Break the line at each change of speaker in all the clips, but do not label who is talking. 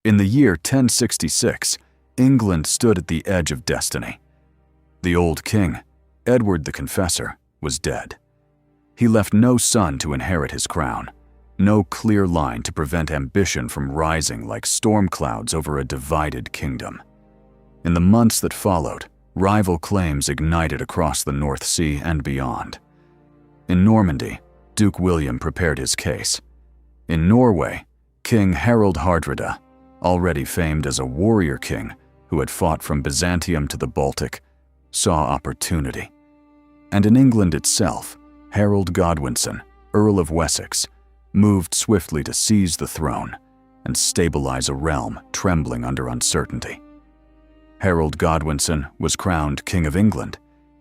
In the year 1066, England stood at the edge of destiny. The old king, Edward the Confessor, was dead. He left no son to inherit his crown, no clear line to prevent ambition from rising like storm clouds over a divided kingdom. In the months that followed, rival claims ignited across the North Sea and beyond. In Normandy, Duke William prepared his case. In Norway, King Harold Hardrada, already famed as a warrior king who had fought from Byzantium to the Baltic, saw opportunity. And in England itself, Harold Godwinson, Earl of Wessex, moved swiftly to seize the throne and stabilize a realm trembling under uncertainty. Harold Godwinson was crowned King of England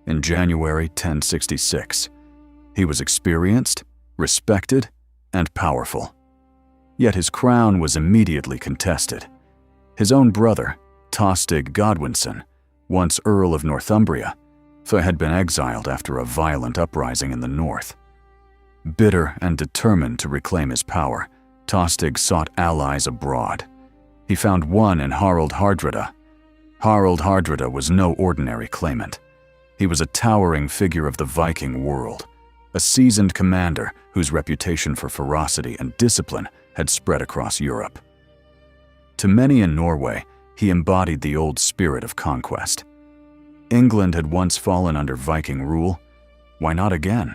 in January 1066. He was experienced, respected, and powerful. Yet his crown was immediately contested. His own brother, Tostig Godwinson, once Earl of Northumbria, had been exiled after a violent uprising in the north. Bitter and determined to reclaim his power, Tostig sought allies abroad. He found one in Harald Hardrada. Harald Hardrada was no ordinary claimant. He was a towering figure of the Viking world, a seasoned commander whose reputation for ferocity and discipline had spread across Europe. To many in Norway, he embodied the old spirit of conquest. England had once fallen under Viking rule. Why not again?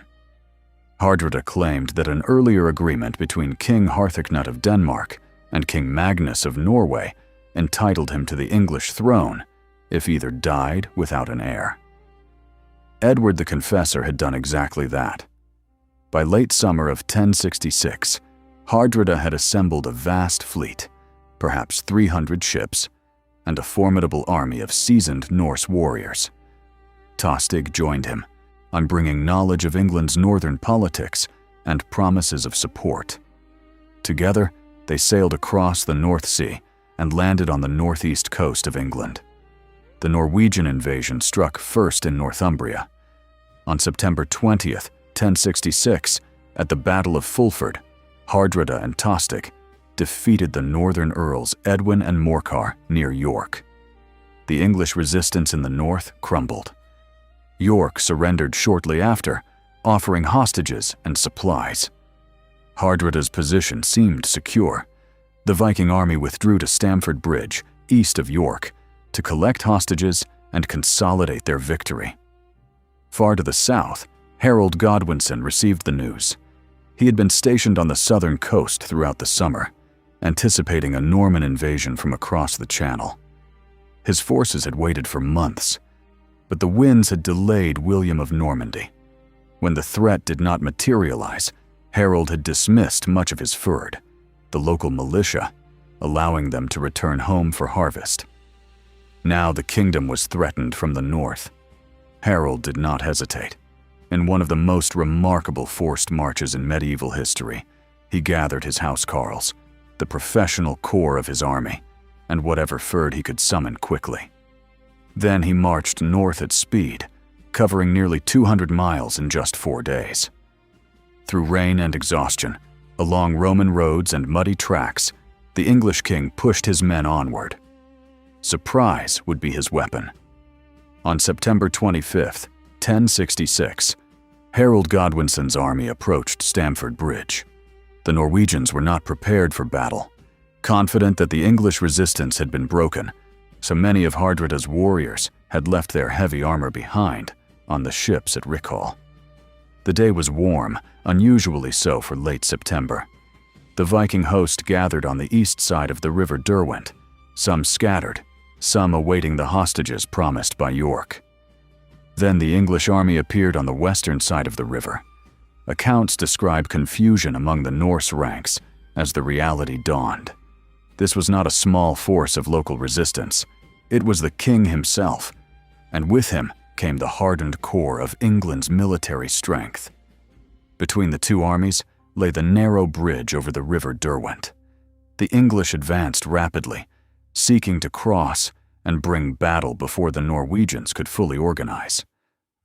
Hardrada claimed that an earlier agreement between King Harthacnut of Denmark and King Magnus of Norway entitled him to the English throne if either died without an heir. Edward the Confessor had done exactly that. By late summer of 1066, Hardrada had assembled a vast fleet, perhaps 300 ships, and a formidable army of seasoned Norse warriors. Tostig joined him on bringing knowledge of England's northern politics and promises of support. Together, they sailed across the North Sea and landed on the northeast coast of England. The Norwegian invasion struck first in Northumbria. On September 20th, 1066, at the Battle of Fulford, Hardrada and Tostig defeated the northern earls Edwin and Morcar near York. The English resistance in the north crumbled. York surrendered shortly after, offering hostages and supplies. Hardrada's position seemed secure. The Viking army withdrew to Stamford Bridge, east of York, to collect hostages and consolidate their victory. Far to the south, Harold Godwinson received the news. He had been stationed on the southern coast throughout the summer, anticipating a Norman invasion from across the Channel. His forces had waited for months, but the winds had delayed William of Normandy. When the threat did not materialize, Harold had dismissed much of his fyrd, the local militia, allowing them to return home for harvest. Now the kingdom was threatened from the north. Harold did not hesitate. In one of the most remarkable forced marches in medieval history, he gathered his housecarls, the professional core of his army, and whatever fyrd he could summon quickly. Then he marched north at speed, covering nearly 200 miles in just 4 days. Through rain and exhaustion, along Roman roads and muddy tracks, the English king pushed his men onward. Surprise would be his weapon. On September 25th, 1066, Harold Godwinson's army approached Stamford Bridge. The Norwegians were not prepared for battle. Confident that the English resistance had been broken, so many of Hardrada's warriors had left their heavy armor behind on the ships at Rickhall. The day was warm, unusually so for late September. The Viking host gathered on the east side of the River Derwent, some scattered, some awaiting the hostages promised by York. Then the English army appeared on the western side of the river. Accounts describe confusion among the Norse ranks as the reality dawned. This was not a small force of local resistance. It was the king himself, and with him came the hardened core of England's military strength. Between the two armies lay the narrow bridge over the River Derwent. The English advanced rapidly, seeking to cross and bring battle before the Norwegians could fully organize.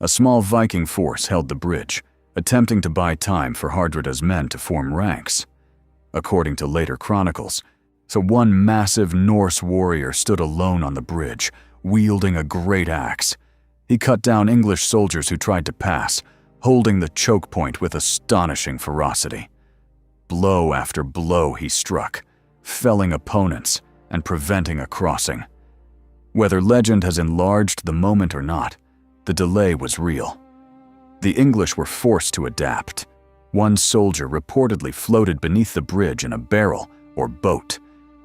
A small Viking force held the bridge, attempting to buy time for Hardrada's men to form ranks. According to later chronicles, So one massive Norse warrior stood alone on the bridge, wielding a great axe. He cut down English soldiers who tried to pass, holding the choke point with astonishing ferocity. Blow after blow he struck, felling opponents and preventing a crossing. Whether legend has enlarged the moment or not, the delay was real. The English were forced to adapt. One soldier reportedly floated beneath the bridge in a barrel or boat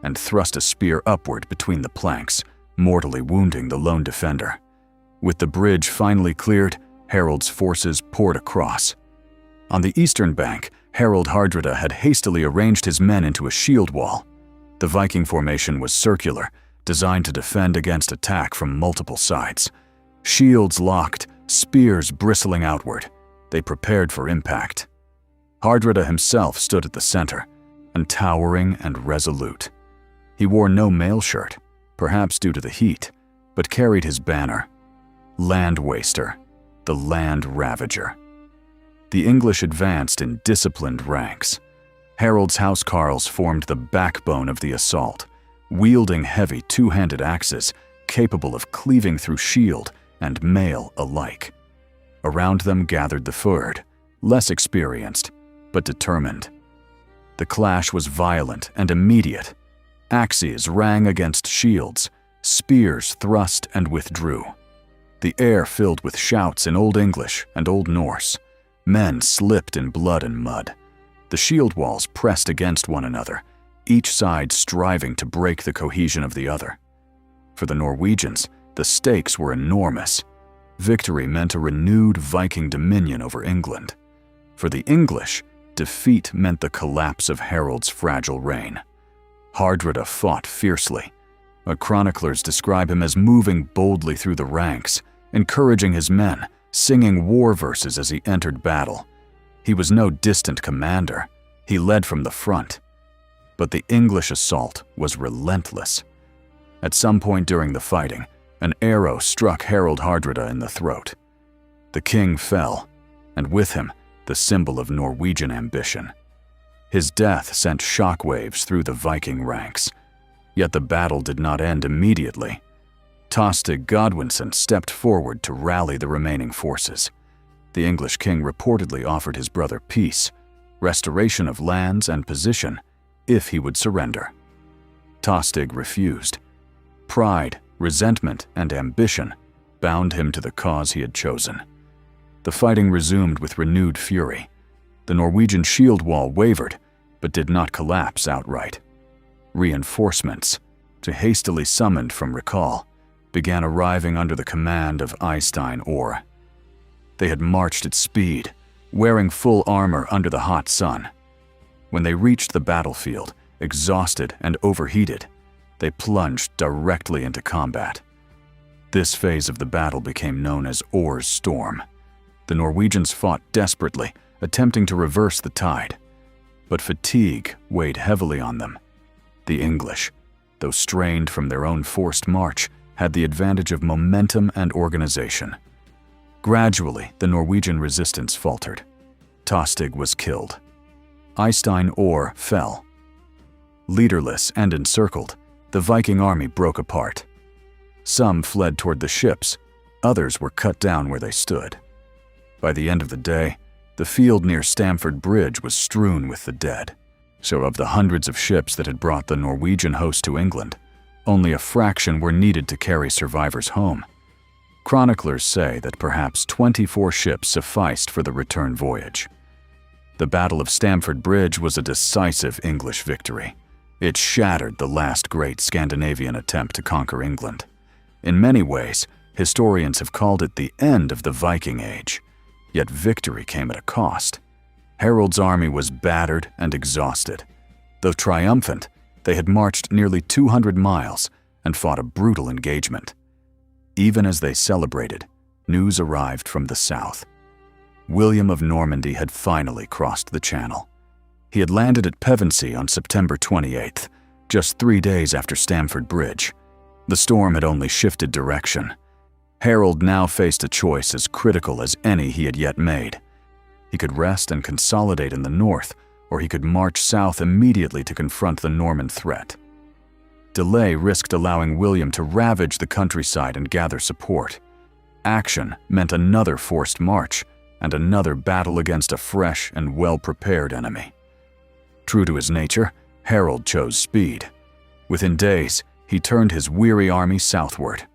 and thrust a spear upward between the planks, mortally wounding the lone defender. With the bridge finally cleared, Harold's forces poured across. On the eastern bank, Harald Hardrada had hastily arranged his men into a shield wall. The Viking formation was circular, designed to defend against attack from multiple sides. Shields locked, spears bristling outward. They prepared for impact. Hardrada himself stood at the center, towering and resolute. He wore no mail shirt, perhaps due to the heat, but carried his banner, Land Waster, the Land Ravager. The English advanced in disciplined ranks. Harold's housecarls formed the backbone of the assault, wielding heavy two-handed axes capable of cleaving through shield and mail alike. Around them gathered the Fyrd, less experienced, but determined. The clash was violent and immediate. Axes rang against shields, spears thrust and withdrew. The air filled with shouts in Old English and Old Norse. Men slipped in blood and mud. The shield walls pressed against one another, each side striving to break the cohesion of the other. For the Norwegians, the stakes were enormous. Victory meant a renewed Viking dominion over England. For the English, defeat meant the collapse of Harold's fragile reign. Hardrada fought fiercely. Chroniclers describe him as moving boldly through the ranks, encouraging his men, singing war verses as he entered battle. He was no distant commander. He led from the front. But the English assault was relentless. At some point during the fighting, an arrow struck Harald Hardrada in the throat. The king fell, and with him, the symbol of Norwegian ambition. His death sent shockwaves through the Viking ranks. Yet the battle did not end immediately. Tostig Godwinson stepped forward to rally the remaining forces. The English king reportedly offered his brother peace, restoration of lands and position, if he would surrender. Tostig refused. Pride, resentment, and ambition bound him to the cause he had chosen. The fighting resumed with renewed fury. The Norwegian shield wall wavered, but did not collapse outright. Reinforcements, too hastily summoned from recall, began arriving under the command of Eystein Ore. They had marched at speed, wearing full armor under the hot sun. When they reached the battlefield, exhausted and overheated, they plunged directly into combat. This phase of the battle became known as Ore's Storm. The Norwegians fought desperately, attempting to reverse the tide. But fatigue weighed heavily on them. The English, though strained from their own forced march, had the advantage of momentum and organization. Gradually, the Norwegian resistance faltered. Tostig was killed. Eystein Ore fell. Leaderless and encircled, the Viking army broke apart. Some fled toward the ships, others were cut down where they stood. By the end of the day, the field near Stamford Bridge was strewn with the dead. So of the hundreds of ships that had brought the Norwegian host to England, only a fraction were needed to carry survivors home. Chroniclers say that perhaps 24 ships sufficed for the return voyage. The Battle of Stamford Bridge was a decisive English victory. It shattered the last great Scandinavian attempt to conquer England. In many ways, historians have called it the end of the Viking Age. Yet victory came at a cost. Harold's army was battered and exhausted. Though triumphant, they had marched nearly 200 miles and fought a brutal engagement. Even as they celebrated, news arrived from the south. William of Normandy had finally crossed the Channel. He had landed at Pevensey on September 28th, just 3 days after Stamford Bridge. The storm had only shifted direction. Harold now faced a choice as critical as any he had yet made. He could rest and consolidate in the north, or he could march south immediately to confront the Norman threat. Delay risked allowing William to ravage the countryside and gather support. Action meant another forced march and another battle against a fresh and well-prepared enemy. True to his nature, Harold chose speed. Within days, he turned his weary army southward.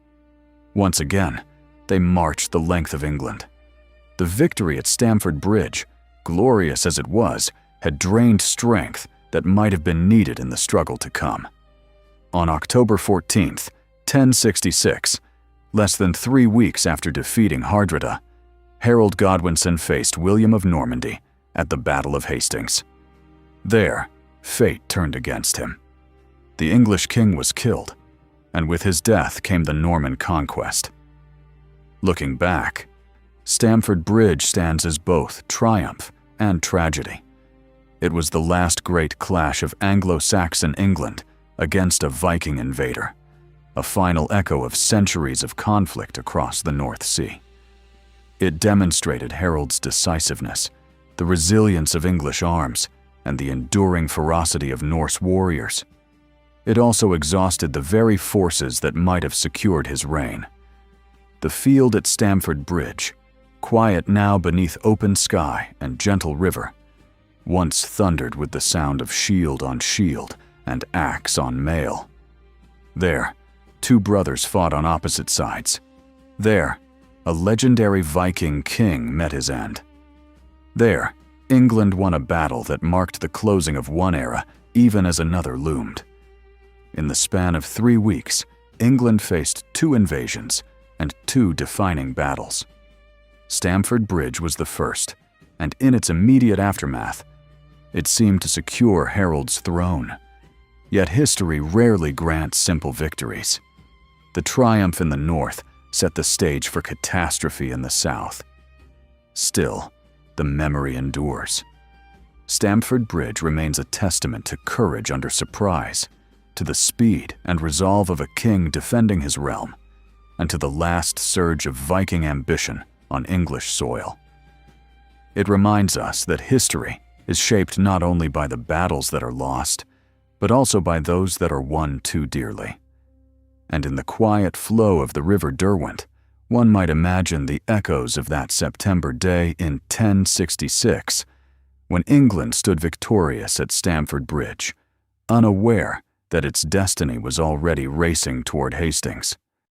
Once again, they marched the length of England. The victory at Stamford Bridge, glorious as it was, had drained strength that might have been needed in the struggle to come. On October 14th, 1066, less than 3 weeks after defeating Hardrada, Harold Godwinson faced William of Normandy at the Battle of Hastings. There, fate turned against him. The English king was killed, and with his death came the Norman conquest. Looking back, Stamford Bridge stands as both triumph and tragedy. It was the last great clash of Anglo-Saxon England against a Viking invader, a final echo of centuries of conflict across the North Sea. It demonstrated Harold's decisiveness, the resilience of English arms, and the enduring ferocity of Norse warriors. It also exhausted the very forces that might have secured his reign. The field at Stamford Bridge, quiet now beneath open sky and gentle river, once thundered with the sound of shield on shield and axe on mail. There, 2 brothers fought on opposite sides. There, a legendary Viking king met his end. There, England won a battle that marked the closing of one era even as another loomed. In the span of 3 weeks, England faced 2 invasions and 2 defining battles. Stamford Bridge was the first, and in its immediate aftermath, it seemed to secure Harold's throne. Yet history rarely grants simple victories. The triumph in the north set the stage for catastrophe in the south. Still, the memory endures. Stamford Bridge remains a testament to courage under surprise, to the speed and resolve of a king defending his realm, and to the last surge of Viking ambition on English soil. It reminds us that history is shaped not only by the battles that are lost, but also by those that are won too dearly. And in the quiet flow of the River Derwent, one might imagine the echoes of that September day in 1066, when England stood victorious at Stamford Bridge, unaware that its destiny was already racing toward Hastings.